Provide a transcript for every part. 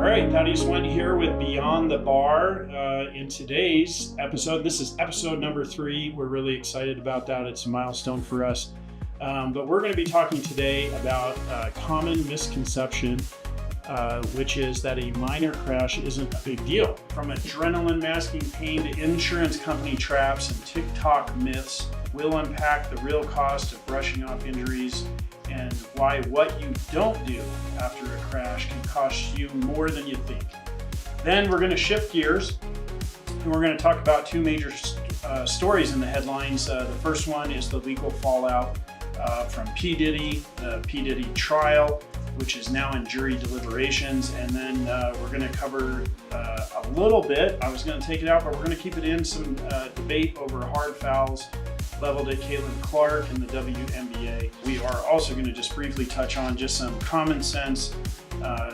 All right, Thaddius Wendt here with Beyond the Bar. In today's episode, this is episode number 3. We're really excited about that. It's a milestone for us. But we're going to be talking today about a common misconception, which is that a minor crash isn't a big deal. From adrenaline masking pain to insurance company traps and TikTok myths, we'll unpack the real cost of brushing off injuries and why what you don't do after a crash can cost you more than you think. Then we're going to shift gears and we're going to talk about 2 major stories in the headlines. The first one is the legal fallout from P. Diddy, the P. Diddy trial, which is now in jury deliberations. And then we're going to cover a little bit. I was going to take it out, but we're going to keep it in some debate over hard fouls leveled at Caitlin Clark in the WNBA. We are also going to just briefly touch on just some common sense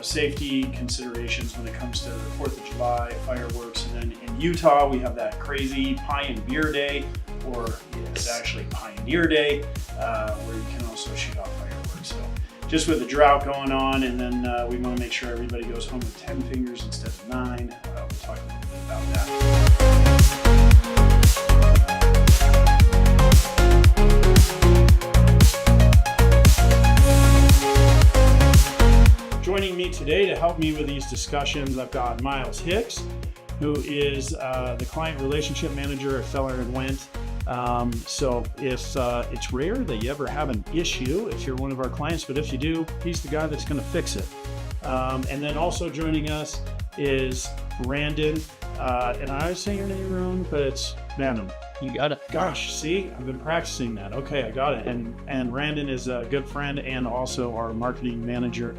safety considerations when it comes to the 4th of July, fireworks. And then in Utah, we have that crazy Pie and Beer Day, or it's actually Pioneer Day, where you can also shoot off fireworks. So just with the drought going on, and then we want to make sure everybody goes home with 10 fingers instead of 9. We'll talk a little bit about that. Joining me today to help me with these discussions, I've got Miles Hicks, who is the client relationship manager at Thaddius Wendt. So if it's rare that you ever have an issue if you're one of our clients, but if you do, he's the guy that's going to fix it. And then also joining us is Randon, and I always say your name wrong, but it's Venom. You got it. Gosh, see, I've been practicing that. Okay, I got it. And Randon is a good friend and also our marketing manager.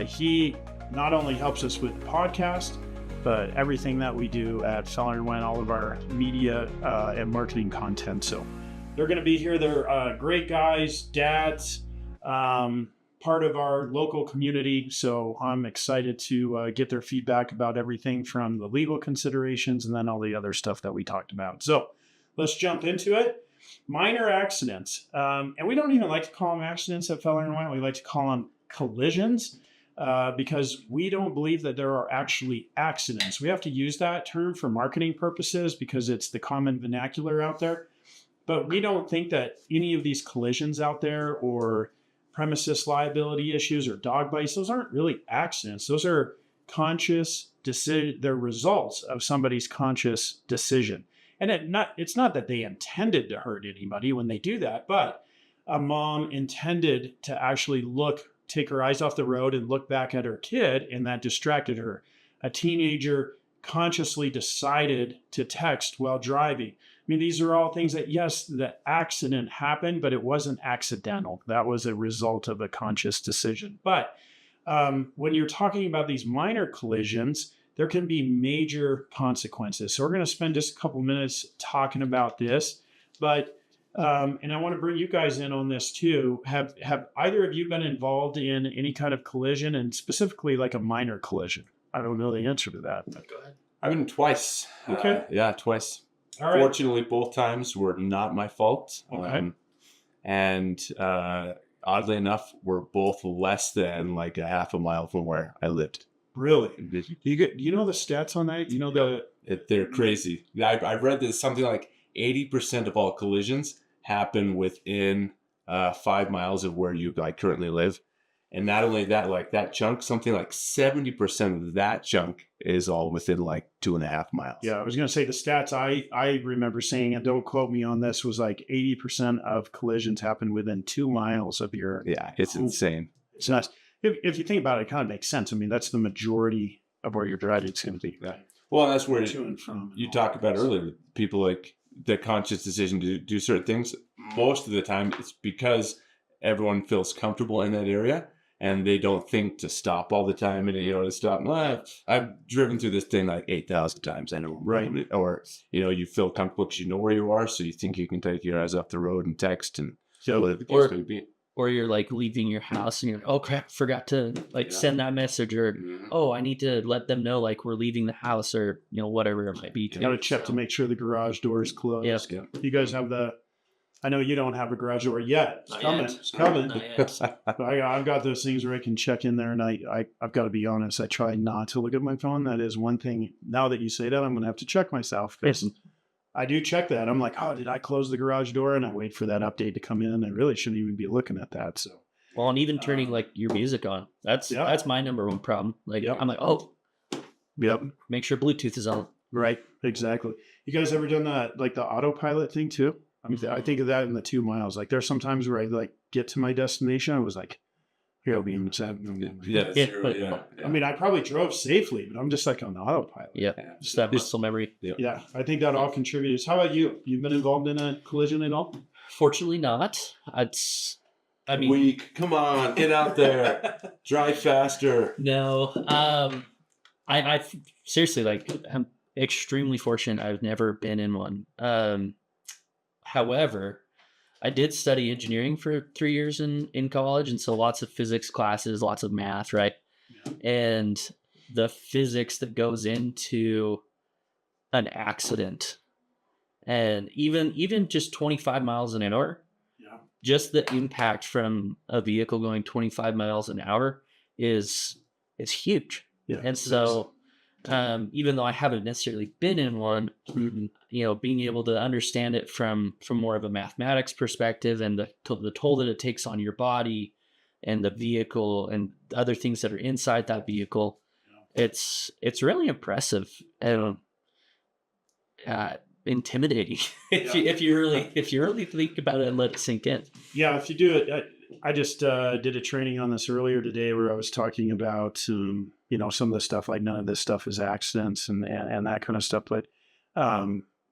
He not only helps us with the podcast, but everything that we do at Thaddius Wendt, all of our media and marketing content. So they're going to be here. They're great guys, dads, part of our local community. So I'm excited to get their feedback about everything from the legal considerations and then all the other stuff that we talked about. So let's jump into it. Minor accidents. And we don't even like to call them accidents at Thaddius Wendt. We like to call them collisions. Because we don't believe that there are actually accidents. We have to use that term for marketing purposes because it's the common vernacular out there. But we don't think that any of these collisions out there or premises liability issues or dog bites, those aren't really accidents. Those are conscious decision. They're results of somebody's conscious decision. And it's not that they intended to hurt anybody when they do that, but a mom intended to actually take her eyes off the road and look back at her kid, and that distracted her. A teenager consciously decided to text while driving. I mean, these are all things that, yes, the accident happened, but it wasn't accidental. That was a result of a conscious decision. But when you're talking about these minor collisions, there can be major consequences. So we're going to spend just a couple minutes talking about this, but and I want to bring you guys in on this too. Have either of you been involved in any kind of collision, and specifically like a minor collision? I don't know the answer to that. But go ahead. I've been twice. Okay. Yeah, twice. All right. Fortunately, both times were not my fault. Okay. And oddly enough, were both less than like a half a mile from where I lived. Really? Do you know the stats on that? You know They're crazy. I read that something like 80% of all collisions happen within 5 miles of where you currently live. And not only that, like that chunk, something like 70% of that chunk is all within like 2.5 miles. Yeah, I was going to say the stats I remember saying, and don't quote me on this, was like 80% of collisions happen within 2 miles of your... Yeah, it's insane. It's nuts. If you think about it, it kind of makes sense. I mean, that's the majority of where your driving is going to be. Yeah. Well, that's where to and from. You talked about earlier, people like the conscious decision to do certain things. Most of the time, it's because everyone feels comfortable in that area and they don't think to stop all the time and, to stop. I've driven through this thing like 8,000 times. I know. Right. Or, you feel comfortable because you know where you are. So you think you can take your eyes off the road and text and or you're like leaving your house and you're like, oh crap, forgot to send that message, or oh, I need to let them know like we're leaving the house, or whatever it might be. You got to check to make sure the garage door is closed. Yeah. You guys have the I know you don't have a garage door yet. It's Not coming. yet. It's coming. Not yet. But I've got those things where I can check in there, and I've got to be honest. I try not to look at my phone. That is one thing. Now that you say that, I'm going to have to check myself. I do check that. I'm like, oh, did I close the garage door? And I wait for that update to come in. I really shouldn't even be looking at that. So, Well, and even turning like your music on. That's my number one problem. Like I'm like, oh, yep, make sure Bluetooth is on. right, exactly. You guys ever done that, like the autopilot thing too? I mean, I think of that in the 2 miles. Like there's sometimes where I like get to my destination. I was like, here, I'll be in Yeah. I mean, I probably drove safely, but I'm just like on autopilot. Yeah, just that muscle memory. Yeah, I think that all contributes. How about you? You've been involved in a collision at all? Fortunately not. I mean, Weak. Come on, get out there. Drive faster. no. I seriously, like, I'm extremely fortunate. I've never been in one. However, I did study engineering for 3 years in college, and so lots of physics classes, lots of math, right? Yeah. And the physics that goes into an accident, and even just 25 miles an hour, just the impact from a vehicle going 25 miles an hour is huge. Yeah. And so even though I haven't necessarily been in one, being able to understand it from more of a mathematics perspective, and the toll that it takes on your body and the vehicle and other things that are inside that vehicle, it's really impressive and intimidating if you really think about it and let it sink in. Yeah, if you do it. I just did a training on this earlier today where I was talking about some of the stuff, like none of this stuff is accidents and that kind of stuff. But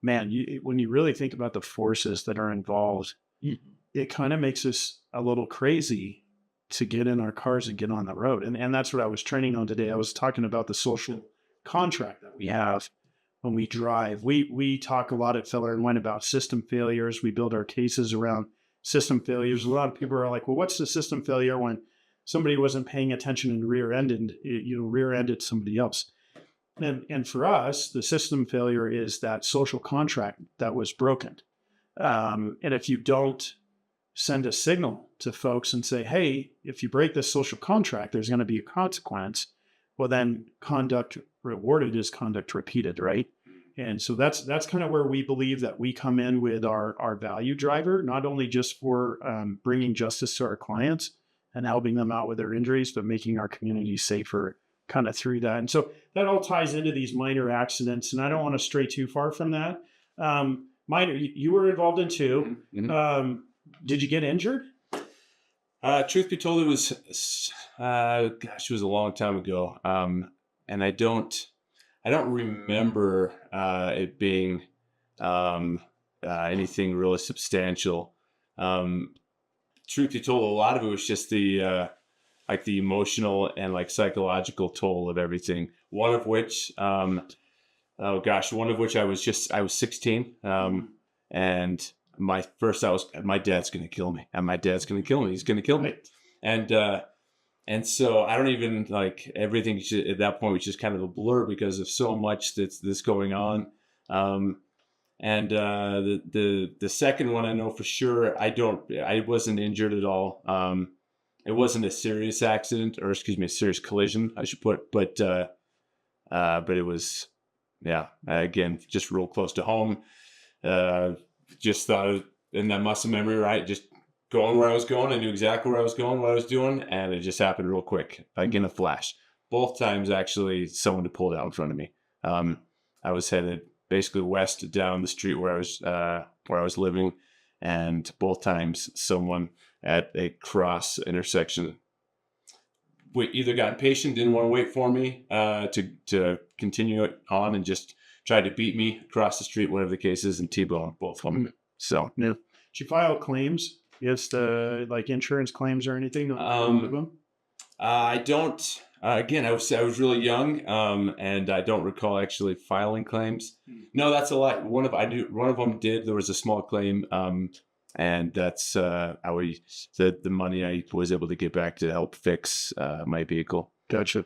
man, when you really think about the forces that are involved, it kind of makes us a little crazy to get in our cars and get on the road. And that's what I was training on today. I was talking about the social contract that we have when we drive. We talk a lot at Feller and Wendt about system failures. We build our cases around system failures. A lot of people are like, well, what's the system failure when somebody wasn't paying attention and rear-ended somebody else? And for us, the system failure is that social contract that was broken. And if you don't send a signal to folks and say, hey, if you break this social contract, there's going to be a consequence, well, then conduct rewarded is conduct repeated, right? And so that's kind of where we believe that we come in with our value driver, not only just for bringing justice to our clients and helping them out with their injuries, but making our community safer kind of through that. And so that all ties into these minor accidents. And I don't want to stray too far from that. Minor, you were involved in two. Mm-hmm. Did you get injured? Truth be told, it was, it was a long time ago. And I don't remember it being anything really substantial. Truth be told, a lot of it was just the emotional and like psychological toll of everything. One of which I was 16, and my dad's gonna kill me, and my dad's gonna kill me. He's gonna kill me, and so I don't even like everything at that point was just kind of a blur because of so much that's going on. And the second one I know for sure, I wasn't injured at all. It wasn't a serious accident, or a serious collision, I should put, but it was, again, just real close to home. Just thought in that muscle memory, right? Just going where I was going. I knew exactly where I was going, what I was doing, and it just happened real quick, like in a flash. Both times, actually, someone had pulled out in front of me. I was headed basically west down the street where I was living, and both times someone at a cross intersection either got impatient, didn't want to wait for me to continue it on, and just tried to beat me across the street, whatever the case is, and T-bone both of them. So, did you file claims? Yes, like insurance claims or anything? I don't. Again, I was really young, and I don't recall actually filing claims. No, that's a lie. One of them did. There was a small claim, and that's the money I was able to get back to help fix my vehicle. Gotcha.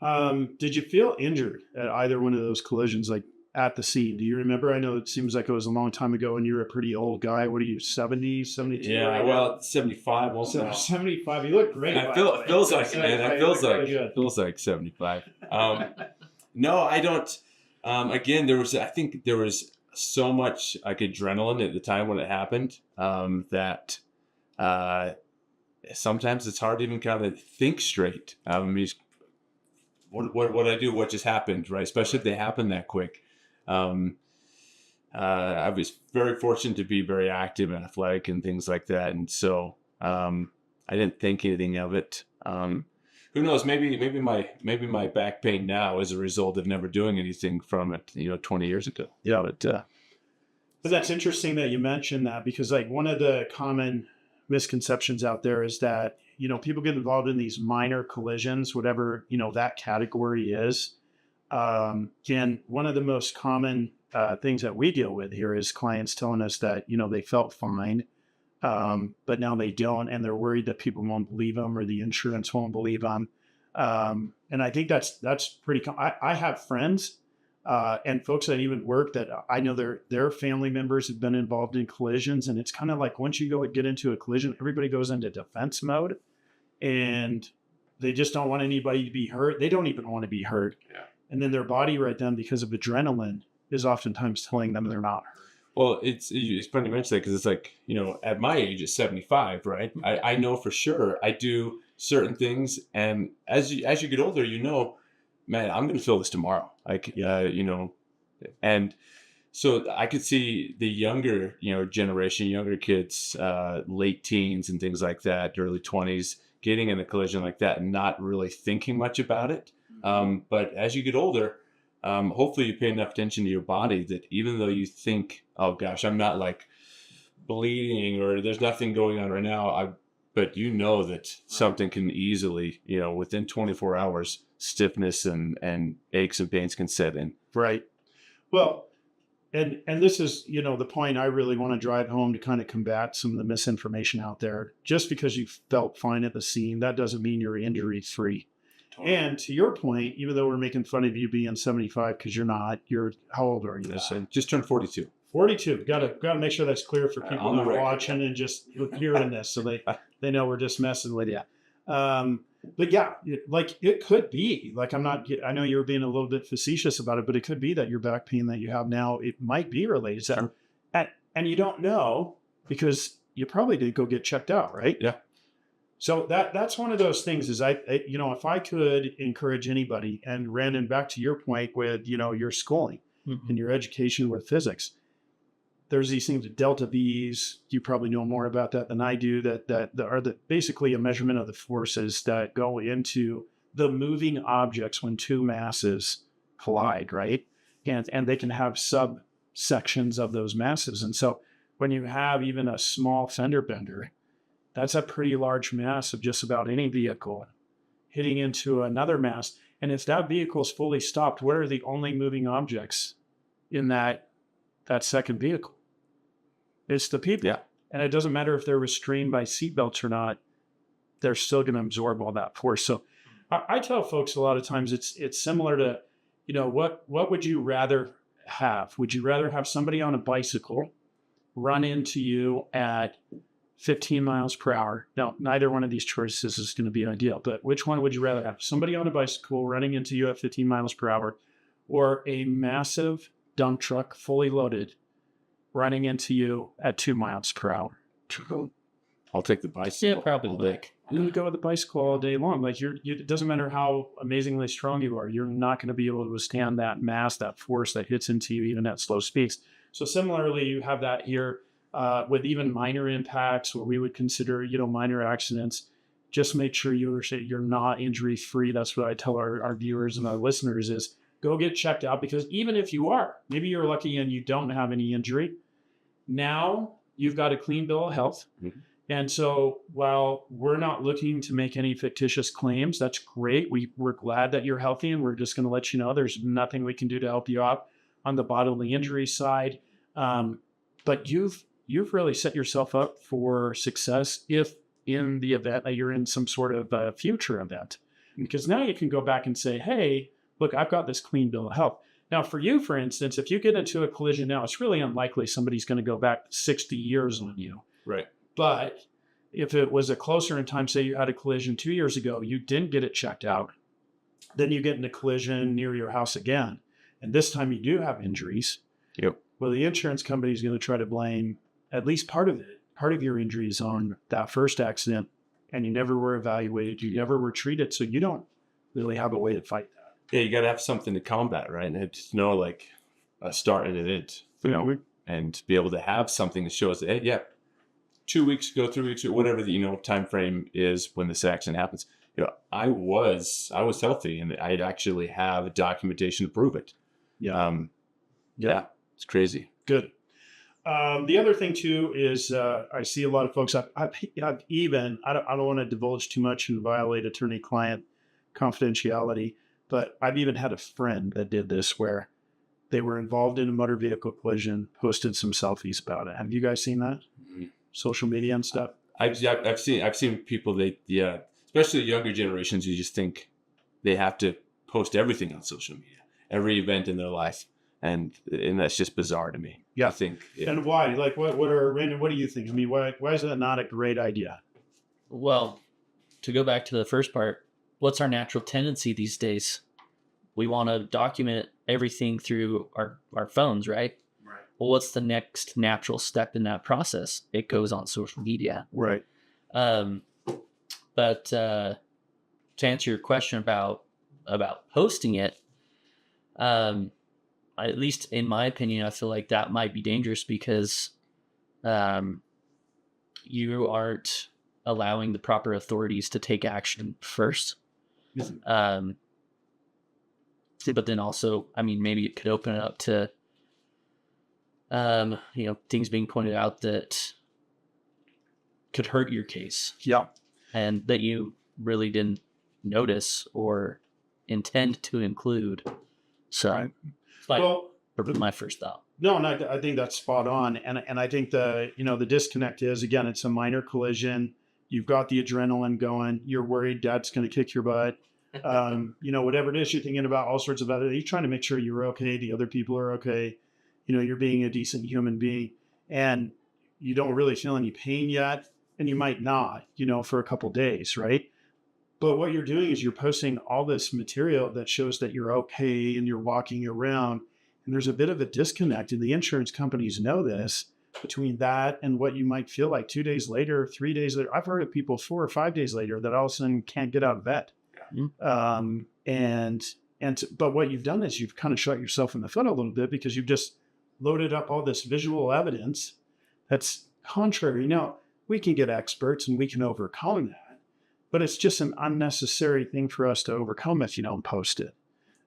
Did you feel injured at either one of those collisions? Like at the scene? Do you remember? I know it seems like it was a long time ago and you're a pretty old guy. What are you, 70, 72? Yeah, right well, 75. Well, now? no. 75. You look great. It by the way. feels like it, man. It feels like Really good. feels like 75. No, I don't. Again, I think there was so much like adrenaline at the time when it happened that sometimes it's hard to even kind of think straight. What I do, what just happened, right? Especially if they happen that quick. I was very fortunate to be very active and athletic and things like that, and so I didn't think anything of it. Who knows? Maybe my back pain now is a result of never doing anything from it, 20 years ago. Yeah. But that's interesting that you mentioned that, because like one of the common misconceptions out there is that, people get involved in these minor collisions, whatever, that category is. And one of the most common things that we deal with here is clients telling us that, they felt fine, but now they don't, and they're worried that people won't believe them or the insurance won't believe them. And I think that's pretty I have friends and folks that even work that I know their family members have been involved in collisions, and it's kind of like once you get into a collision, everybody goes into defense mode, and they just don't want anybody to be hurt. They don't even want to be hurt. Yeah. And then their body right then, because of adrenaline, is oftentimes telling them they're not hurt. Well, it's funny you mention that, because it's like, at my age, at 75, right? I know for sure I do certain things, and as you get older, man, I'm going to feel this tomorrow. And so I could see the younger, generation, younger kids, late teens and things like that, early 20s, getting in a collision like that and not really thinking much about it. But as you get older, hopefully you pay enough attention to your body that even though you think, oh gosh, I'm not like bleeding or there's nothing going on right now, but that something can easily, within 24 hours, stiffness and aches and pains can set in. Right. Well, and this is, the point I really want to drive home to kind of combat some of the misinformation out there. Just because you felt fine at the scene, that doesn't mean you're injury free. Totally. And to your point, even though we're making fun of you being 75 because you're not, how old are you? Just turned 42. 42. Got to make sure that's clear for people who are watching and just hearing this, so they know we're just messing with you. But yeah, like it could be like, I know you were being a little bit facetious about it, but it could be that your back pain that you have now, it might be related to that. And you don't know because you probably did go get checked out, right? Yeah. So that's one of those things is if I could encourage anybody, and Randon, back to your point with, your schooling and your education with physics, there's these things, delta V's. You probably know more about that than I do, that are basically a measurement of the forces that go into the moving objects when two masses collide, right? And they can have subsections of those masses. And so when you have even a small fender bender, that's a pretty large mass of just about any vehicle hitting into another mass. And if that vehicle is fully stopped, what are the only moving objects in that second vehicle? It's the people. Yeah. And it doesn't matter if they're restrained by seatbelts or not, they're still going to absorb all that force. So I tell folks a lot of times it's similar to, what would you rather have? Would you rather have somebody on a bicycle run into you at 15 miles per hour? Now, neither one of these choices is going to be ideal, but which one would you rather have? Somebody on a bicycle running into you at 15 miles per hour, or a massive dump truck fully loaded running into you at 2 miles per hour? I'll take the bicycle. Yeah, probably. You would go with the bicycle all day long. Like it doesn't matter how amazingly strong you are, you're not going to be able to withstand that mass, that force that hits into you even at slow speeds. So similarly, you have that here with even minor impacts, what we would consider, minor accidents. Just make sure you're not injury free. That's what I tell our viewers and our listeners is go get checked out, because even if you are, maybe you're lucky and you don't have any injury, now you've got a clean bill of health. Mm-hmm. And so while we're not looking to make any fictitious claims, that's great. We're glad that you're healthy, and we're just going to let you know there's nothing we can do to help you out on the bodily injury side. But you've really set yourself up for success if in the event that you're in some sort of future event. Because now you can go back and say, hey, look, I've got this clean bill of health. Now, for you, for instance, if you get into a collision now, it's really unlikely somebody's going to go back 60 years on you. Right. But if it was a closer in time, say you had a collision 2 years ago, you didn't get it checked out, then you get in a collision near your house again, and this time you do have injuries. Yep. Well, the insurance company is going to try to blame at least part of your injuries on that first accident, and you never were evaluated, you never were treated, so you don't really have a way to fight that. Yeah, you got to have something to combat, right? And just know like a start and an end, and be able to have something that shows that, hey, yeah, 2 weeks ago, 3 weeks ago, whatever the time frame is when this accident happens. I was healthy, and I actually have documentation to prove it. Yeah. Yeah, it's crazy. Good. The other thing too is I see a lot of folks. I've even I don't want to divulge too much and violate attorney-client confidentiality, but I've even had a friend that did this where they were involved in a motor vehicle collision, posted some selfies about it. Have you guys seen that? Mm-hmm. Social media and stuff. I've seen people especially younger generations. You just think they have to post everything on social media, every event in their life. And that's just bizarre to me. Yeah. I think. Yeah. And why? Like, Brandon, what do you think? I mean, why is that not a great idea? Well, to go back to the first part, what's our natural tendency these days? We want to document everything through our phones, right? Right. Well, what's the next natural step in that process? It goes on social media. Right. But to answer your question about posting it, at least in my opinion, I feel like that might be dangerous because you aren't allowing the proper authorities to take action first. But then also, I mean, maybe it could open it up to, things being pointed out that could hurt your case. Yeah. And that you really didn't notice or intend to include. So. Right. My first thought. No, and I think that's spot on. And I think the disconnect is, again, it's a minor collision. You've got the adrenaline going. You're worried dad's going to kick your butt. Whatever it is you're thinking about, all sorts of other, you're trying to make sure you're okay. The other people are okay. You're being a decent human being, and you don't really feel any pain yet. And you might not, for a couple days, right? But what you're doing is you're posting all this material that shows that you're okay and you're walking around. And there's a bit of a disconnect, and the insurance companies know this, between that and what you might feel like 2 days later, 3 days later. I've heard of people 4 or 5 days later that all of a sudden can't get out of bed. Mm-hmm. But what you've done is you've kind of shot yourself in the foot a little bit because you've just loaded up all this visual evidence that's contrary. Now, we can get experts and we can overcome that, but it's just an unnecessary thing for us to overcome if you don't post it.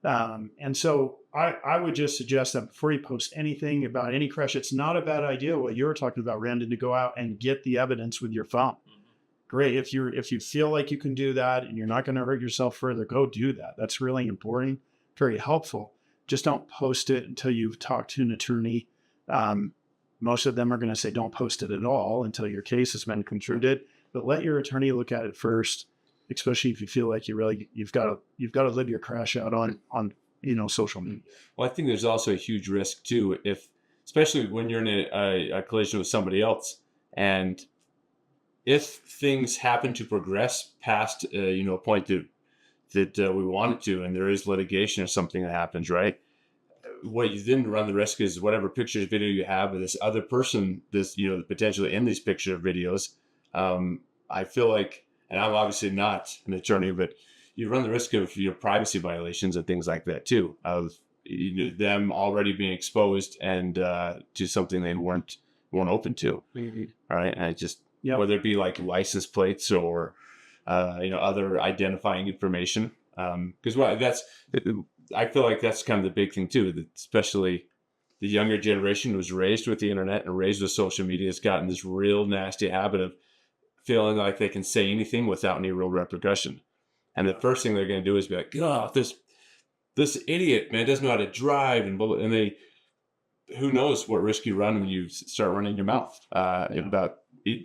And so I would just suggest that before you post anything about any crash, it's not a bad idea what you were talking about, Brandon, to go out and get the evidence with your phone. Mm-hmm. Great. If you feel like you can do that and you're not going to hurt yourself further, go do that. That's really important, very helpful. Just don't post it until you've talked to an attorney. Most of them are going to say don't post it at all until your case has been concluded, but let your attorney look at it first, especially if you feel like you've got to live your crash out on social media. Well, I think there's also a huge risk too, especially when you're in a collision with somebody else, and if things happen to progress past a point that we want it to, and there is litigation or something that happens, right? What you then run the risk is whatever pictures, video you have of this other person, potentially in these picture videos. I feel like, and I'm obviously not an attorney, but you run the risk of privacy violations and things like that too, of them already being exposed and to something they weren't open to. Mm-hmm. All right, and whether it be like license plates or other identifying information, because I feel like that's kind of the big thing too, that especially the younger generation was raised with the internet and raised with social media has gotten this real nasty habit of feeling like they can say anything without any real repercussion. And the first thing they're going to do is be like, oh, this idiot, man, doesn't know how to drive. And who knows what risk you run when you start running your mouth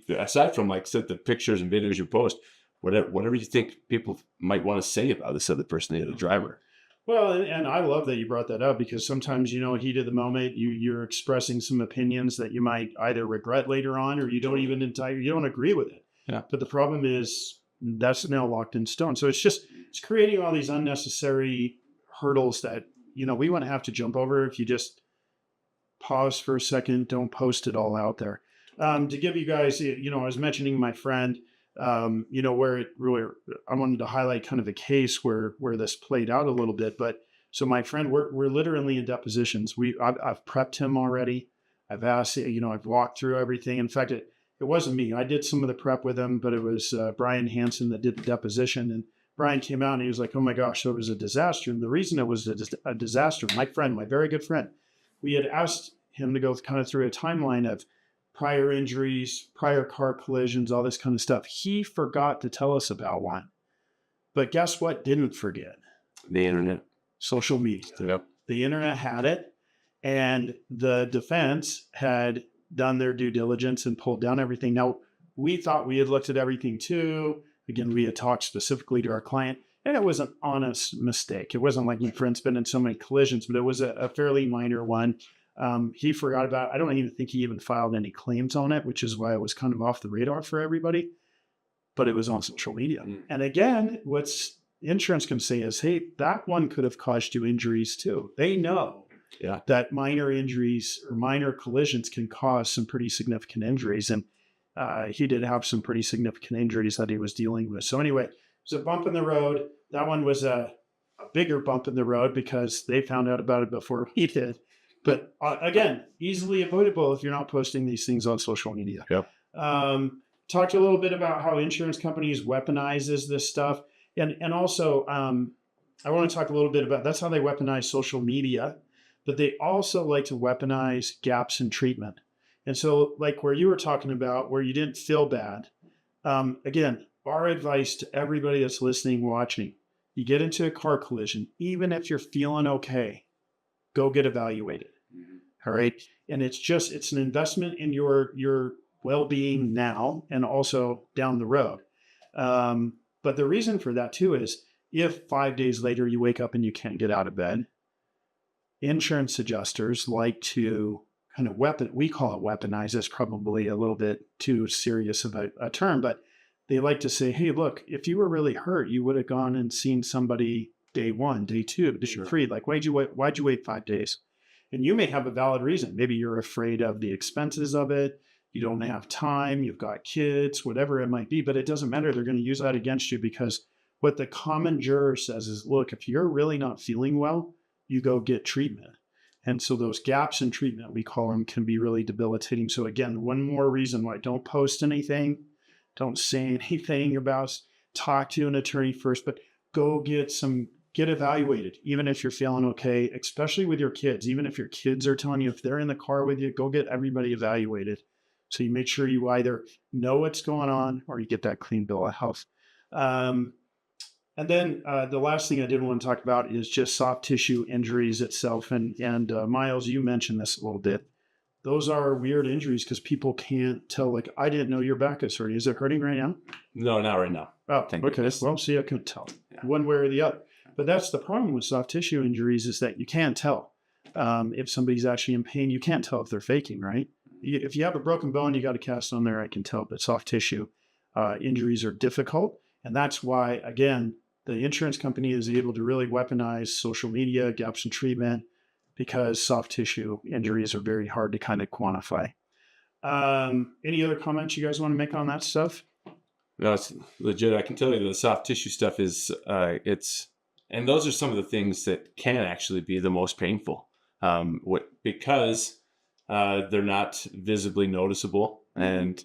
aside from like the pictures and videos you post, whatever you think people might want to say about this other person, the other driver. Well, and I love that you brought that up because sometimes, heat of the moment, you're expressing some opinions that you might either regret later on or you don't agree with it. Yeah. But the problem is that's now locked in stone. So it's creating all these unnecessary hurdles that, we wouldn't have to jump over if you just pause for a second, don't post it all out there. To give you guys, I was mentioning my friend, where it really, I wanted to highlight kind of a case where this played out a little bit. But so my friend, we're literally in depositions. I've prepped him already. I've asked, I've walked through everything. In fact, it wasn't me. I did some of the prep with him, but it was Brian Hansen that did the deposition. And Brian came out and he was like, oh my gosh, so it was a disaster. And the reason it was a disaster, my friend, my very good friend, we had asked him to go kind of through a timeline of prior injuries, prior car collisions, all this kind of stuff. He forgot to tell us about one. But guess what didn't forget? The internet. Social media. Yep. The internet had it, and the defense had done their due diligence and pulled down everything. Now, we thought we had looked at everything too. Again, we had talked specifically to our client, and it was an honest mistake. It wasn't like my friend's been in so many collisions, but it was a fairly minor one. He forgot about it. I don't even think he even filed any claims on it, which is why it was kind of off the radar for everybody. But it was on social media. And again, what's insurance can say is, hey, that one could have caused you injuries too. They know that minor injuries or minor collisions can cause some pretty significant injuries. And he did have some pretty significant injuries that he was dealing with. So anyway, it was a bump in the road. That one was a bigger bump in the road because they found out about it before we did. But again, easily avoidable if you're not posting these things on social media. Yep. Talked a little bit about how insurance companies weaponizes this stuff. And also, I want to talk a little bit about, that's how they weaponize social media, but they also like to weaponize gaps in treatment. And so like where you were talking about, where you didn't feel bad, again, our advice to everybody that's listening, watching, you get into a car collision, even if you're feeling okay, go get evaluated. All right. And it's an investment in your well-being now and also down the road. But the reason for that too is if 5 days later you wake up and you can't get out of bed, insurance adjusters like to kind of we call it weaponize. It's probably a little bit too serious of a term, but they like to say, hey, look, if you were really hurt, you would have gone and seen somebody day 1, day 2, day 3. Like, why'd you wait 5 days? And you may have a valid reason. Maybe you're afraid of the expenses of it. You don't have time. You've got kids, whatever it might be, but it doesn't matter. They're going to use that against you because what the common juror says is, look, if you're really not feeling well, you go get treatment. And so those gaps in treatment, we call them, can be really debilitating. So again, one more reason why don't post anything, don't say anything about, talk to an attorney first, but go get evaluated, even if you're feeling okay, especially with your kids. Even if your kids are telling you, if they're in the car with you, go get everybody evaluated. So you make sure you either know what's going on or you get that clean bill of health. And then the last thing I did want to talk about is just soft tissue injuries itself. And Miles, you mentioned this a little bit. Those are weird injuries because people can't tell. Like, I didn't know your back is hurting. Is it hurting right now? No, not right now. Oh, okay. Well, see, I couldn't tell one way or the other. But that's the problem with soft tissue injuries is that you can't tell if somebody's actually in pain. You can't tell if they're faking, right? If you have a broken bone, you got a cast on there, I can tell. But soft tissue injuries are difficult. And that's why, again, the insurance company is able to really weaponize social media, gaps in treatment, because soft tissue injuries are very hard to kind of quantify. Any other comments you guys want to make on that stuff? No, it's legit. I can tell you the soft tissue stuff is, and those are some of the things that can actually be the most painful because they're not visibly noticeable. And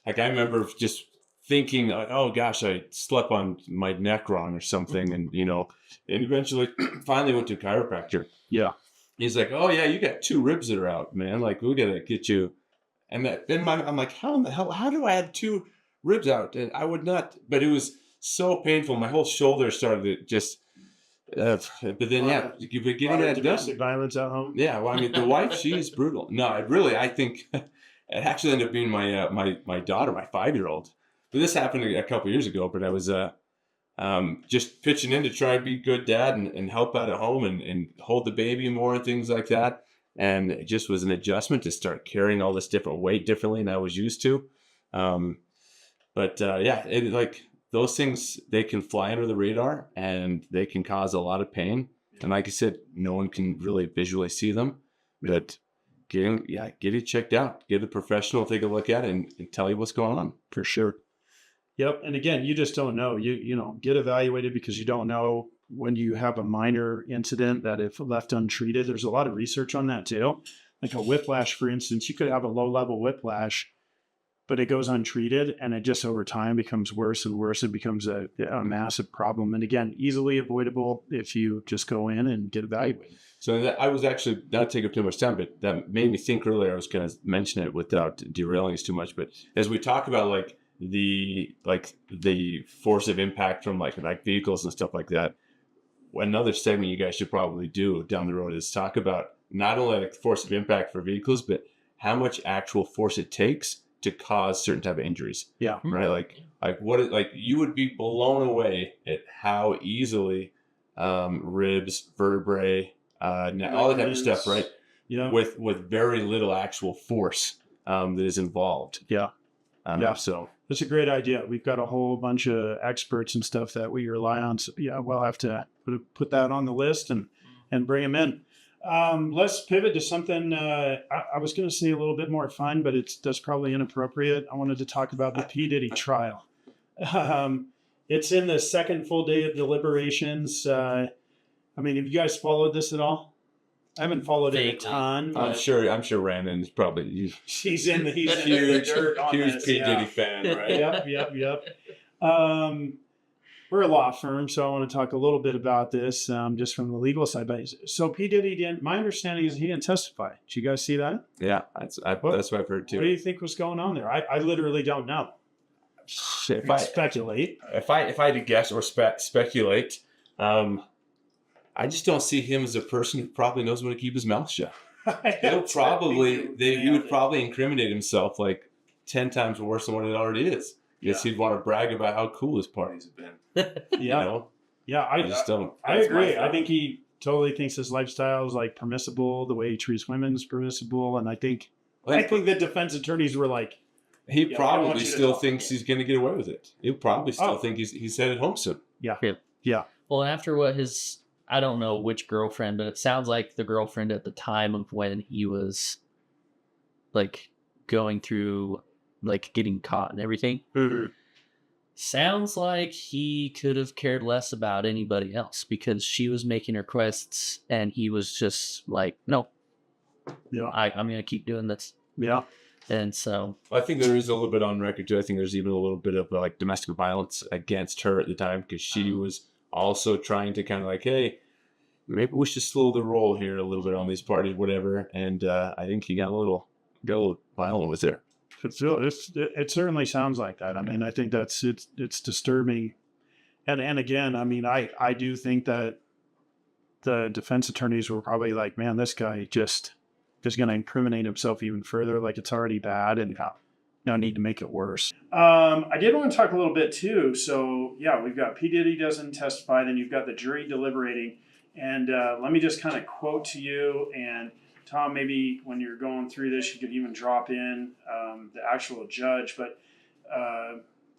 like, I remember just thinking, oh gosh, I slept on my neck wrong or something. And, and eventually finally went to a chiropractor. Yeah. He's like, oh yeah, you got 2 ribs that are out, man. Like, we got to get you. And then I'm like, how in the hell, how do I have 2 ribs out? And I would not, but it was so painful. My whole shoulder started to just, but then, you've been getting that domestic violence at home. Yeah. Well, I mean, the wife, she's brutal. No, I think it actually ended up being my daughter, my 5-year-old. But this happened a couple years ago, but I was, just pitching in to try and be a good dad and help out at home and hold the baby more and things like that. And it just was an adjustment to start carrying all this different weight differently than I was used to. Like those things, they can fly under the radar and they can cause a lot of pain. And like I said, no one can really visually see them, but get it checked out, get a professional, take a look at it and tell you what's going on. For sure. Yep. And again, you just don't know. You know, get evaluated because you don't know when you have a minor incident that if left untreated, there's a lot of research on that too. Like a whiplash, for instance, you could have a low-level whiplash, but it goes untreated and it just over time becomes worse and worse. It becomes a massive problem. And again, easily avoidable if you just go in and get evaluated. So I was actually, not taking up too much time, but that made me think earlier. I was going to mention it without derailing us too much. But as we talk about like the force of impact from like vehicles and stuff like that, another segment you guys should probably do down the road is talk about not only like the force of impact for vehicles, but how much actual force it takes to cause certain type of injuries. Yeah. Right. Like you would be blown away at how easily ribs, vertebrae, all that type of stuff, right? Yeah. With very little actual force that is involved. Yeah. So that's a great idea. We've got a whole bunch of experts and stuff that we rely on. So yeah, we'll have to put that on the list and bring them in. Let's pivot to something I was going to say a little bit more fun, but that's probably inappropriate. I wanted to talk about the P. Diddy trial. It's in the second full day of deliberations. I mean, have you guys followed this at all? I haven't followed it a ton. I'm sure Randon's probably he's in the huge dirt on huge this, P. Diddy fan, right? Yep. We're a law firm, so I want to talk a little bit about this just from the legal side. But so P. Diddy didn't. My understanding is he didn't testify. Did you guys see that? Yeah, that's what I've heard too. What do you think was going on there? I literally don't know. If I speculate, if I had to guess or speculate, I just don't see him as a person who probably knows when to keep his mouth shut. He would probably incriminate himself like 10 times worse than what it already is. Yes, he'd want to brag about how cool his parties have been. I just don't. I agree. I think he totally thinks his lifestyle is like permissible. The way he treats women is permissible, and I think the defense attorneys were like, he probably still thinks he's going to get away with it. He'll probably still think he's headed home soon. Yeah. Well, after what I don't know which girlfriend, but it sounds like the girlfriend at the time of when he was like going through like getting caught and everything. Mm-hmm. Sounds like he could have cared less about anybody else because she was making requests and he was just like, no, I'm going to keep doing this. Yeah. And so I think there is a little bit on record too. I think there's even a little bit of like domestic violence against her at the time because she was also trying to kind of like, hey, maybe we should slow the roll here a little bit on these parties, whatever. And I think he got a little violent with her. It certainly sounds like that. I mean, I think it's disturbing. And again, I mean, I do think that the defense attorneys were probably like, man, this guy just is going to incriminate himself even further. Like it's already bad and no need to make it worse. I did want to talk a little bit too. So yeah, we've got P. Diddy doesn't testify. Then you've got the jury deliberating. And let me just kind of quote to you. And Tom, maybe when you're going through this, you could even drop in the actual judge, but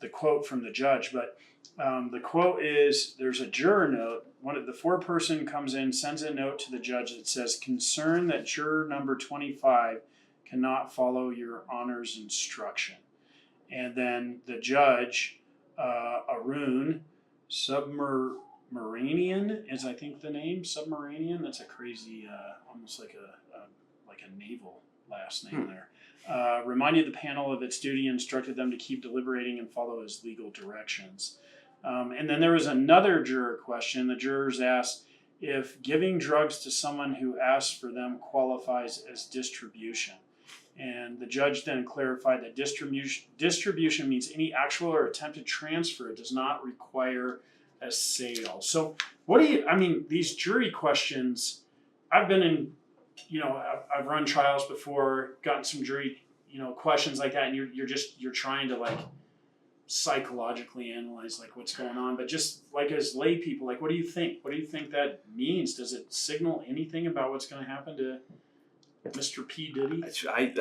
the quote from the judge. But the quote is, there's a juror note. One of the foreperson comes in, sends a note to the judge that says, concern that juror number 25 cannot follow your honor's instruction. And then the judge, Arun Submarinian is, I think, the name. Submarinian. That's a crazy, almost like a naval last name there. Reminded the panel of its duty, instructed them to keep deliberating and follow his legal directions. And then there was another juror question. The jurors asked if giving drugs to someone who asks for them qualifies as distribution. And the judge then clarified that distribution means any actual or attempted transfer. It does not require a sale. So these jury questions, I've been in, I've run trials before, gotten some jury, questions like that. And you're trying to like psychologically analyze like what's going on, but just like as lay people, like what do you think? What do you think that means? Does it signal anything about what's going to happen to Mr. P. Diddy? I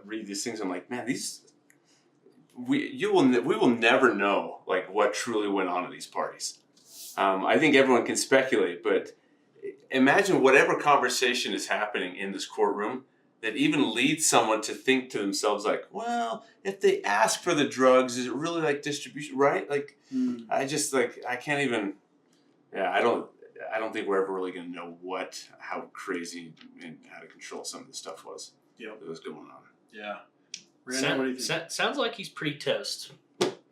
read these things. I'm like, man, we will never know like what truly went on at these parties. I think everyone can speculate, but imagine whatever conversation is happening in this courtroom that even leads someone to think to themselves like, well, if they ask for the drugs, is it really like distribution, right? Like, I just like, I can't even, I don't think we're ever really going to know how crazy and out of control some of this stuff was. That was going on. Yeah. Brandon, what do you think? Sounds like he's pretty toast.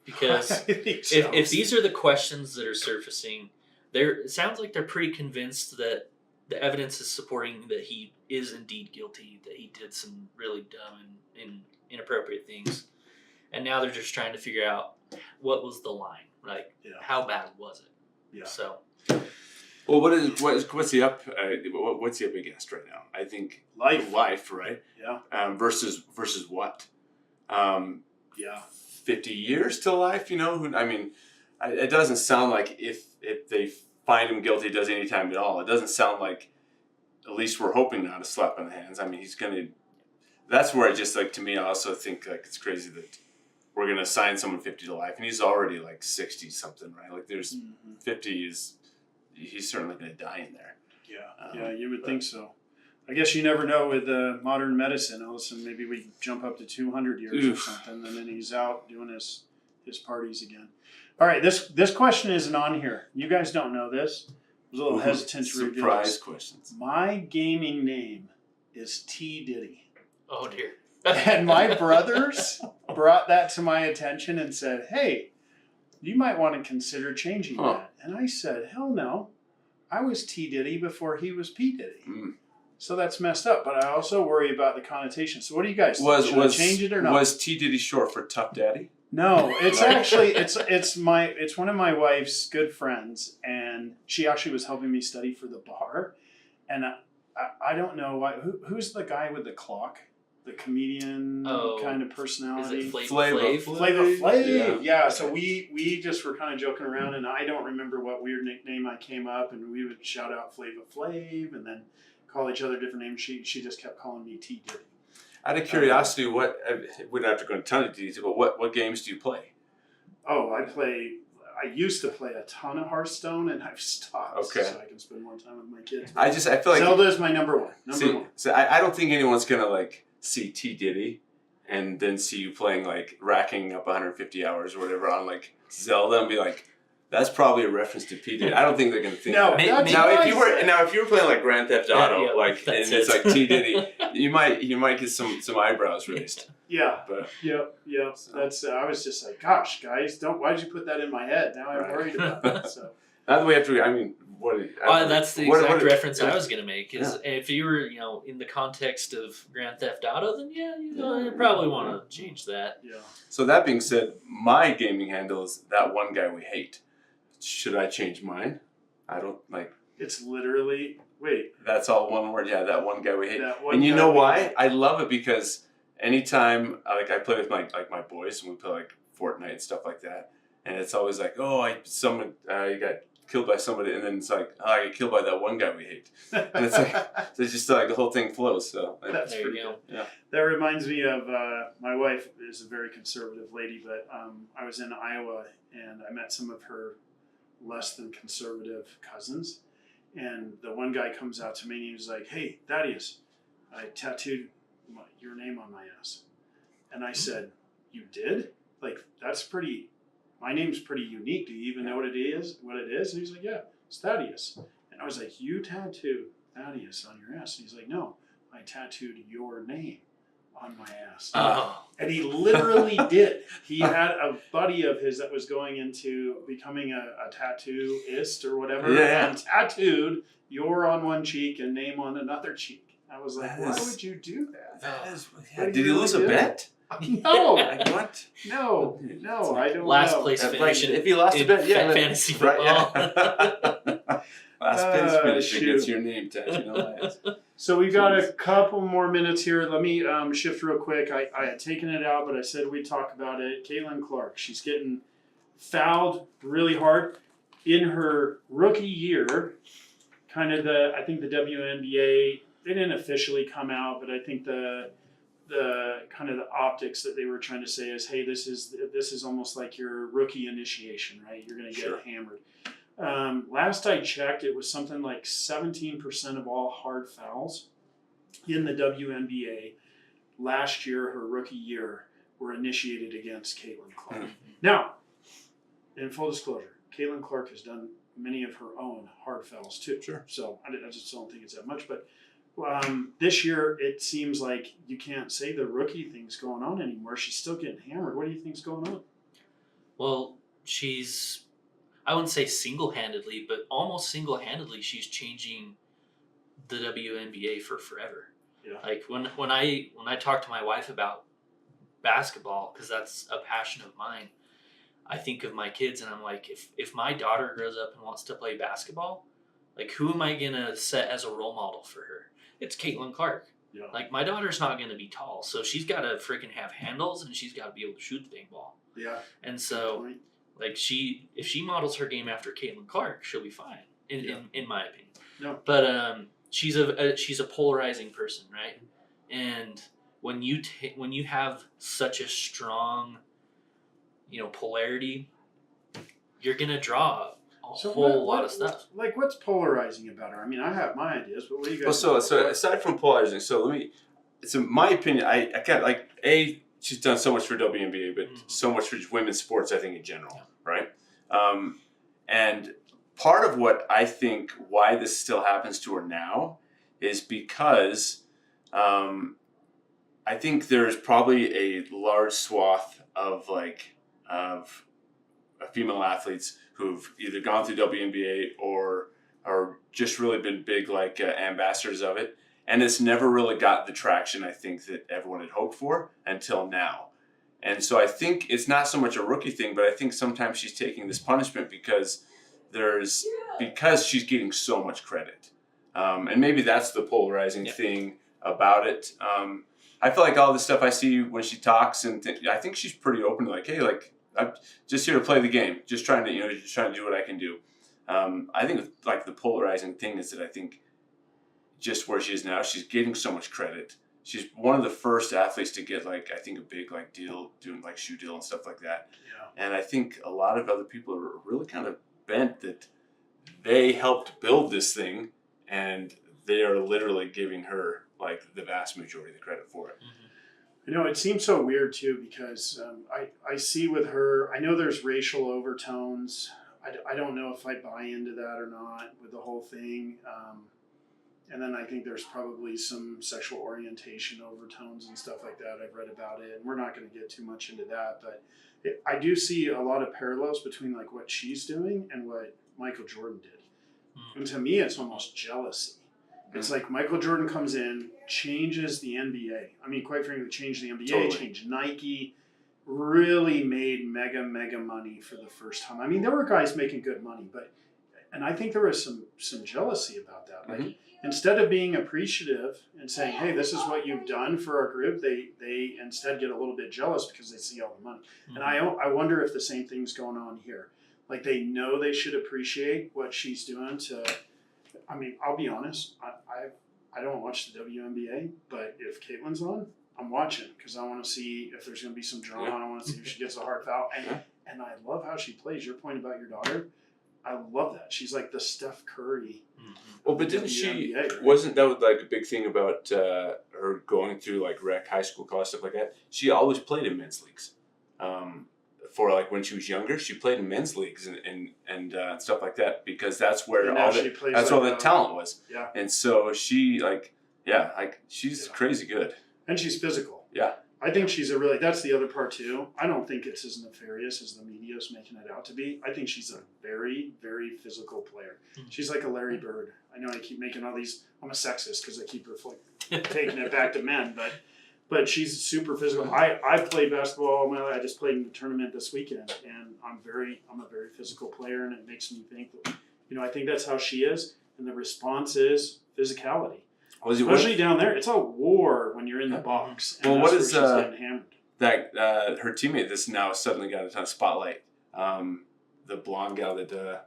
Because I think so. if these are the questions that are surfacing, it sounds like they're pretty convinced that the evidence is supporting that he is indeed guilty, that he did some really dumb and inappropriate things. And now they're just trying to figure out what was the line, like how bad was it? Yeah. So, well, what's he up against right now? I think life, right? Yeah. Versus what? 50 years to life. It doesn't sound like if they find him guilty, does any time at all. It doesn't sound like, at least we're hoping, not a slap on the hands. I mean, he's gonna. That's where I just like, to me, I also think like it's crazy that we're gonna assign someone 50 to life, and he's already like 60 something, right? Like there's 50 he's certainly gonna die in there. Yeah, you would think so. I guess you never know with modern medicine. All of a sudden, maybe we jump up to 200 years or something, and then he's out doing his parties again. All right, this question isn't on here. You guys don't know this. I was a little hesitant to reveal surprise this. Questions. My gaming name is T. Diddy. oh dear. And my brothers brought that to my attention and said, hey, you might want to consider changing that. And I said, hell no. I was T. Diddy before he was P. Diddy. So that's messed up. But I also worry about the connotation. So what do you guys think? Should I change it or not? Was T. Diddy short for Tough Daddy? No, it's actually it's one of my wife's good friends, and she actually was helping me study for the bar, and I don't know why. Who's the guy with the clock? The comedian kind of personality. Is it Flava Flav. Yeah. So we just were kind of joking around, and I don't remember what weird nickname I came up, and we would shout out Flava Flav, and then call each other different names. She just kept calling me T. Diddy. Out of curiosity, we don't have to go into a ton of detail, but what games do you play? Oh, I used to play a ton of Hearthstone, and I've stopped so I can spend more time with my kids. I feel like Zelda is my number one. So I don't think anyone's gonna like see T. Diddy and then see you playing like racking up 150 hours or whatever on like Zelda and be like, that's probably a reference to P. Diddy. I don't think they're gonna think that. If you were playing like Grand Theft Auto, and it's like T. Diddy, you might get some eyebrows raised. Yeah. But So. That's I was just like, gosh, guys, why'd you put that in my head? Now I'm worried about it. So now that we have to, I mean, that's the exact reference I was gonna make. Is if you were, in the context of Grand Theft Auto, then you probably want to change that. Yeah. So that being said, my gaming handle is that one guy we hate. Should I change mine? I don't like. It's literally That's all one word. Yeah, that one guy we hate. And you know why? I love it because anytime I play with my boys and we play like Fortnite and stuff like that, and it's always like, you got killed by somebody, and then it's like, I got killed by that one guy we hate, and it's like it's just like the whole thing flows. So that's there pretty you go. Cool. Yeah. That reminds me of my wife is a very conservative lady, but I was in Iowa and I met some of her less than conservative cousins, and the one guy comes out to me and he was like, hey, Thaddius, I tattooed your name on my ass. And I said, you did? Like, my name's pretty unique. Do you even know what it is? And he's like, yeah, it's Thaddius. And I was like, you tattooed Thaddius on your ass? And he's like, no, I tattooed your name on my ass. And he literally did. He had a buddy of his that was going into becoming a tattooist or whatever, and tattooed your on one cheek and name on another cheek. I was like, why would you do that? Did he lose a bet? No. What? No, I don't Last know. place finish if he lost a bet, fantasy football. Last place finish shoot. gets your name tattooed on my ass. So we've got a couple more minutes here. Let me shift real quick. I had taken it out, but I said we'd talk about it. Caitlin Clark, she's getting fouled really hard in her rookie year. Kind of I think the WNBA, they didn't officially come out, but I think the kind of the optics that they were trying to say is, hey, this is almost like your rookie initiation, right? You're going to get hammered. Last I checked, it was something like 17% of all hard fouls in the WNBA last year, her rookie year, were initiated against Caitlin Clark. Now, in full disclosure, Caitlin Clark has done many of her own hard fouls too. Sure. So I just don't think it's that much. But this year, it seems like you can't say the rookie thing's going on anymore. She's still getting hammered. What do you think's going on? Well, I wouldn't say single-handedly, but almost single-handedly, she's changing the WNBA for forever. Yeah. Like when I talk to my wife about basketball, because that's a passion of mine, I think of my kids and I'm like, if my daughter grows up and wants to play basketball, like who am I gonna set as a role model for her? It's Caitlin Clark. Yeah. Like my daughter's not gonna be tall, so she's got to freaking have handles and she's got to be able to shoot the dang ball. Yeah. And so, like if she models her game after Caitlin Clark, she'll be fine. In my opinion. No. But she's a polarizing person, right? And when you have such a strong, polarity, you're gonna draw a whole lot of stuff. Like, what's polarizing about her? I mean, I have my ideas, but what do you guys? Well, so aside from polarizing, in my opinion, I can't she's done so much for WNBA, but so much for women's sports, I think in general, right? And part of what I think why this still happens to her now is because I think there's probably a large swath of female athletes who've either gone through WNBA or just really been big ambassadors of it. And it's never really got the traction, I think, that everyone had hoped for until now. And so I think it's not so much a rookie thing, but I think sometimes she's taking this punishment because she's getting so much credit. And maybe that's the polarizing thing about it. I feel like all the stuff I see when she talks, I think she's pretty open to hey, I'm just here to play the game, just trying to do what I can do. I think the polarizing thing is that I think just where she is now, she's getting so much credit. She's one of the first athletes to get I think a big deal, doing shoe deal and stuff like that. Yeah. And I think a lot of other people are really kind of bent that they helped build this thing, and they are literally giving her the vast majority of the credit for it. Mm-hmm. It seems so weird too because I see with her, I know there's racial overtones. I don't know if I buy into that or not with the whole thing. And then I think there's probably some sexual orientation overtones and stuff like that. I've read about it, and we're not going to get too much into that. But I do see a lot of parallels between what she's doing and what Michael Jordan did. Mm. And to me, it's almost jealousy. It's like Michael Jordan comes in, changes the NBA. I mean, quite frankly, changed the NBA, totally. Changed Nike, really made mega money for the first time. I mean, there were guys making good money, and I think there was some jealousy about that. Mm-hmm. Instead of being appreciative and saying, hey, this is what you've done for our group, they instead get a little bit jealous because they see all the money. Mm-hmm. And I wonder if the same thing's going on here. They know they should appreciate what she's doing I'll be honest, I don't watch the WNBA, but if Caitlin's on, I'm watching because I want to see if there's going to be some drama. I want to see if she gets a hard foul. And I love how she plays. Your point about your daughter, I love that. She's like the Steph Curry. Mm-hmm. Well, but didn't she, right? Wasn't that a big thing about her going through rec, high school, college, stuff like that? She always played in men's leagues. For when she was younger, she played in men's leagues and stuff like that because that's where all the talent was. Yeah. And so she she's crazy good. And she's physical. Yeah. I think she's that's the other part too. I don't think it's as nefarious as the media is making it out to be. I think she's a very, very physical player. Mm-hmm. She's like a Larry Bird. I know I keep making all these, I'm a sexist because I keep taking it back to men, but she's super physical. I played basketball. I just played in the tournament this weekend, and I'm a very physical player, and it makes me think that I think that's how she is. And the response is physicality. Was it Especially down there. It's a war when you're in the box. And Well, that's what where is, she's getting hammered. that her teammate this now suddenly got a ton of spotlight. The blonde gal that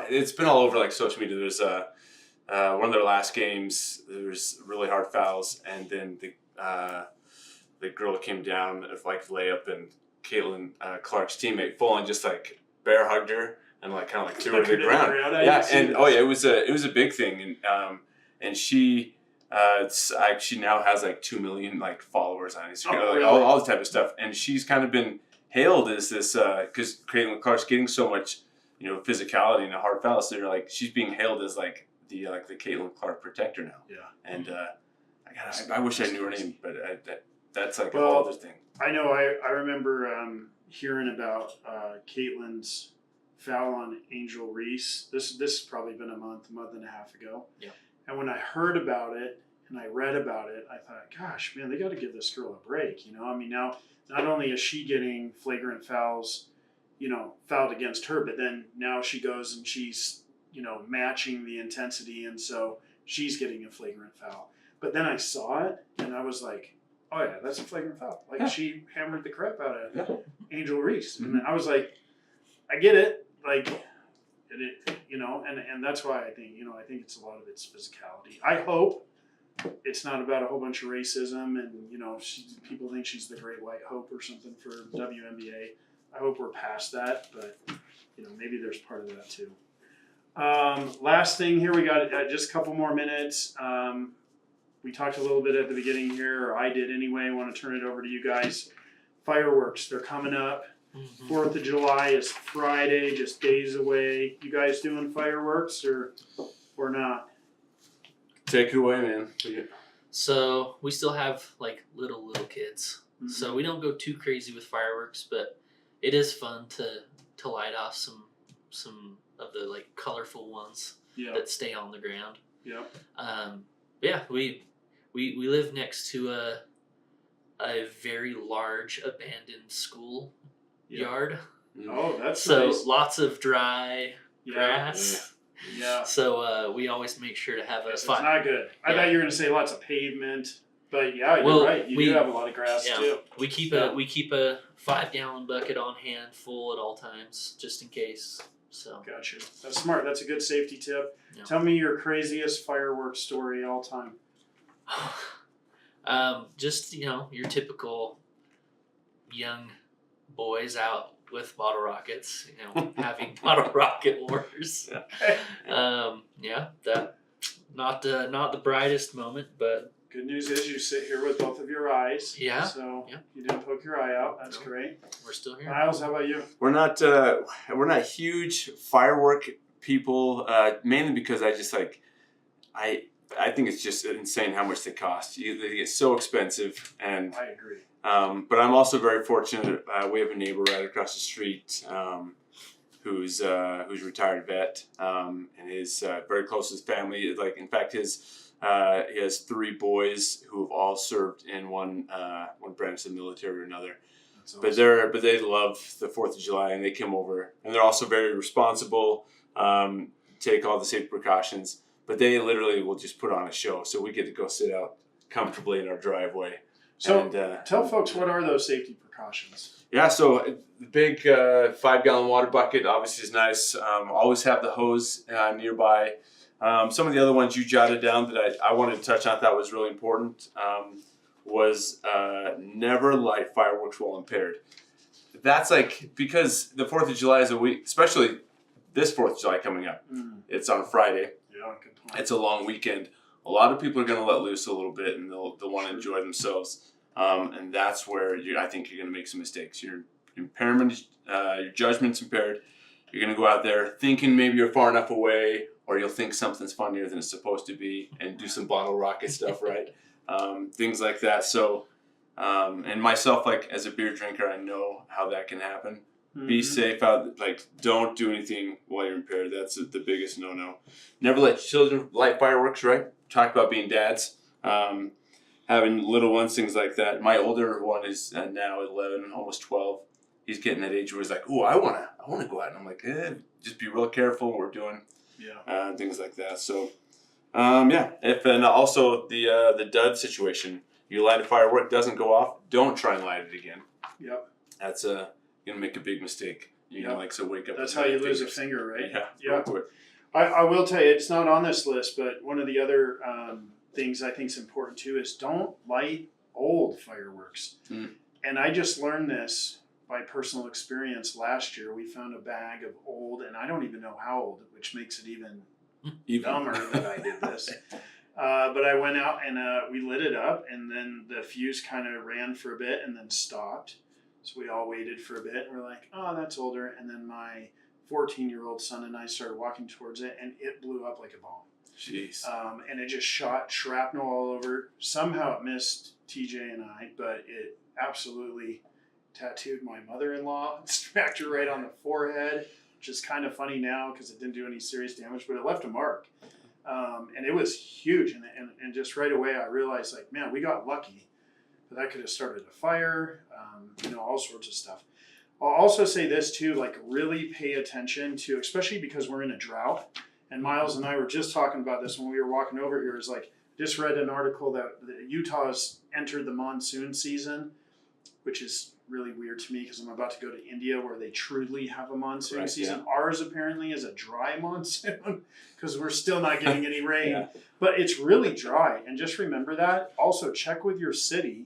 it's been all over like social media. There's one of their last games. There's really hard fouls, and then the girl came down of like layup, and Caitlin Clark's teammate full on just like bear hugged her and like kind of like threw her to the ground. Yeah, and it was a big thing, and she. She now has like 2 million like followers on Instagram, really? all this type of stuff, and she's kind of been hailed as this because Caitlin Clark's getting so much physicality and a hard foul, so they're like she's being hailed as like the Caitlin Clark protector now. Yeah, and I wish I knew her name, but that's like a Well, whole other thing. I know. I remember hearing about Caitlin's foul on Angel Reese. This has probably been a month and a half ago. Yeah. And when I heard about it and I read about it, I thought, gosh, man, they got to give this girl a break. I mean, now not only is she getting flagrant fouls, fouled against her, but then now she goes and she's, matching the intensity. And so she's getting a flagrant foul. But then I saw it and I was like, oh yeah, that's a flagrant foul. Like she hammered the crap out of Angel Reese. And I was like, I get it. Like, and that's why I think, I think it's a lot of it's physicality. I hope it's not about a whole bunch of racism and, people think she's the great white hope or something for WNBA. I hope we're past that, but, maybe there's part of that too. Last thing here, we got just a couple more minutes. We talked a little bit at the beginning here, or I did anyway. I want to turn it over to you guys. Fireworks, they're coming up. 4th of July is Friday, just days away. You guys doing fireworks or not? Take it away, man. So we still have like little kids, so we don't go too crazy with fireworks, but it is fun to light off some of the like colorful ones that stay on the ground. Yeah. We live next to a very large abandoned school yard. Oh, that's so nice. Lots of dry grass. Yeah. So we always make sure to have a It's not good. I thought you were going to say lots of pavement, but you're right. You do have a lot of grass too. We keep a 5-gallon bucket on hand, full at all times, just in case. So Gotcha. That's smart. That's a good safety tip. Yeah. Tell me your craziest fireworks story all time. Just your typical young boys out with bottle rockets, having bottle rocket wars. That not the brightest moment, but good news is you sit here with both of your eyes. Yeah. So you didn't poke your eye out. That's great. We're still here. Miles, how about you? We're not huge firework people, mainly because I just I think it's just insane how much they cost. They get so expensive, and I agree. But I'm also very fortunate. We have a neighbor right across the street who's a retired vet, and is very close to his family. Like, in fact, he has 3 boys who have all served in one branch of the military or another. Awesome. But they love the 4th of July, and they come over, and they're also very responsible. Take all the safety precautions, but they literally will just put on a show. So we get to go sit out comfortably in our driveway. So and, tell folks, what are those safety precautions? Yeah, so the big 5-gallon water bucket obviously is nice. Always have the hose nearby. Some of the other ones you jotted down that I wanted to touch on, thought was really important, was never light fireworks while impaired. That's because the 4th of July is a week, especially this 4th of July coming up. It's on a Friday. Yeah, good point. It's a long weekend. A lot of people are going to let loose a little bit, and they'll want to enjoy themselves. And that's where I think you're going to make some mistakes. Your judgment's impaired. You're going to go out there thinking maybe you're far enough away, or you'll think something's funnier than it's supposed to be, and do some bottle rocket stuff, right? Things like that. So, and myself, as a beer drinker, I know how that can happen. Be safe out. Don't do anything while you're impaired. That's the biggest no-no. Never let children light fireworks, right? Talk about being dads. Having little ones, things like that. My older one is now 11, almost 12. He's getting that age where he's like, "Ooh, I wanna go out." And I'm like, just be real careful when we're doing things like that. So, and also the dud situation. You light a firework, doesn't go off, don't try and light it again. Yep. That's gonna make a big mistake. You know, like, so wake up. That's how you lose a finger, right? Yeah. I will tell you, it's not on this list, but one of the other things I think is important too is don't light old fireworks. And I just learned this by personal experience last year. We found a bag of old, and I don't even know how old, which makes it even dumber that I did this. But I went out and we lit it up, and then the fuse kind of ran for a bit and then stopped. So we all waited for a bit, and we're like, oh, that's older. And then my 14-year-old son and I started walking towards it, and it blew up like a bomb. Jeez. And it just shot shrapnel all over. Somehow it missed TJ and I, but it absolutely tattooed my mother-in-law, smacked her right on the forehead, which is kind of funny now because it didn't do any serious damage, but it left a mark. And it was huge. And just right away I realized, like, man, we got lucky. But that could have started a fire, all sorts of stuff. I'll also say this too, like, really pay attention to, especially because we're in a drought. And Miles and I were just talking about this when we were walking over here. Is like, just read an article that Utah's entered the monsoon season, which is really weird to me because I'm about to go to India where they truly have a monsoon season. Yeah. Ours apparently is a dry monsoon because we're still not getting any rain. Yeah. But it's really dry. And just remember that. Also, check with your city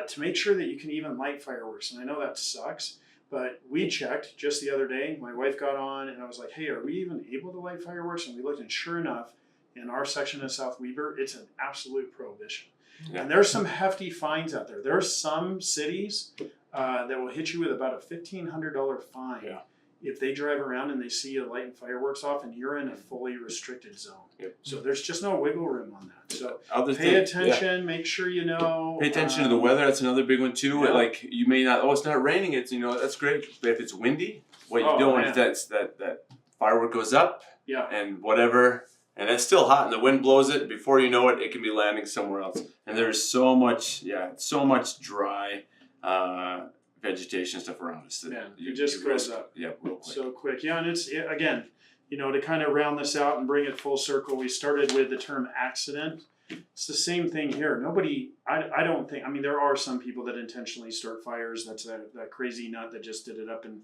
to make sure that you can even light fireworks. And I know that sucks, but we checked just the other day. My wife got on and I was like, hey, are we even able to light fireworks? And we looked, and sure enough, in our section of South Weber, it's an absolute prohibition. Yeah. And there's some hefty fines out there. There are some cities that will hit you with about a $1,500 fine if they drive around and they see you lighting fireworks off and you're in a fully restricted zone. Yep. So there's just no wiggle room on that. So pay attention, make sure you know. Pay attention to the weather. That's another big one too. Yeah. Like, you may not, it's not raining. It's, that's great. But if it's windy, what you don't want is that firework goes up and whatever. And it's still hot and the wind blows it. Before you know it, it can be landing somewhere else. And there's so much dry vegetation stuff around us. That it just goes up. Yeah, real quick. So quick. Yeah, and it's, again, to kind of round this out and bring it full circle, we started with the term accident. It's the same thing here. Nobody, I don't think, there are some people that intentionally start fires. That's that crazy nut that just did it up in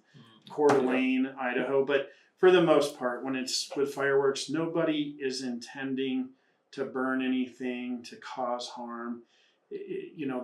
Coeur d'Alene, Idaho. But for the most part, when it's with fireworks, nobody is intending to burn anything, to cause harm.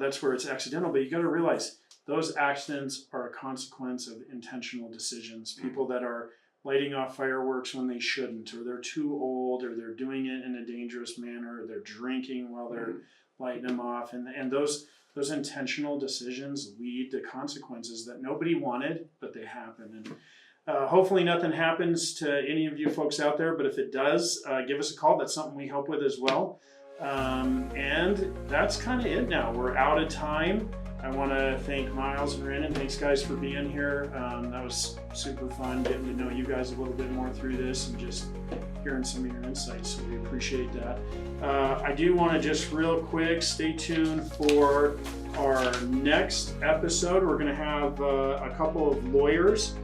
That's where it's accidental. But you got to realize those accidents are a consequence of intentional decisions. People that are lighting off fireworks when they shouldn't, or they're too old, or they're doing it in a dangerous manner, or they're drinking while they're lighting them off. And those intentional decisions lead to consequences that nobody wanted, but they happen. And hopefully nothing happens to any of you folks out there, but if it does, give us a call. That's something we help with as well. And that's kind of it now. We're out of time. I want to thank Miles and Rhiannon. Thanks, guys, for being here. That was super fun getting to know you guys a little bit more through this and just hearing some of your insights, so we appreciate that. I do want to just real quick stay tuned for our next episode. We're going to have a couple of lawyers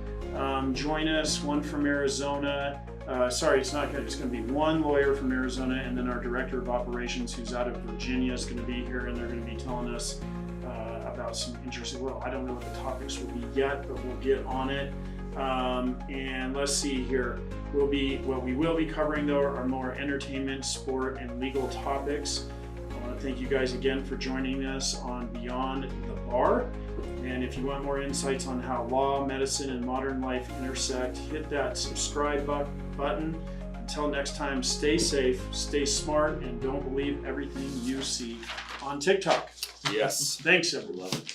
join us, one from Arizona. It's going to be one lawyer from Arizona, and then our director of operations who's out of Virginia is going to be here, and they're going to be telling us about some interesting, I don't know what the topics will be yet, but we'll get on it. And let's see here. What we will be covering, though, are more entertainment, sport, and legal topics. I want to thank you guys again for joining us on Beyond the Bar. And if you want more insights on how law, medicine, and modern life intersect, hit that subscribe button. Until next time, stay safe, stay smart, and don't believe everything you see on TikTok. Yes. Thanks, everyone. Love it.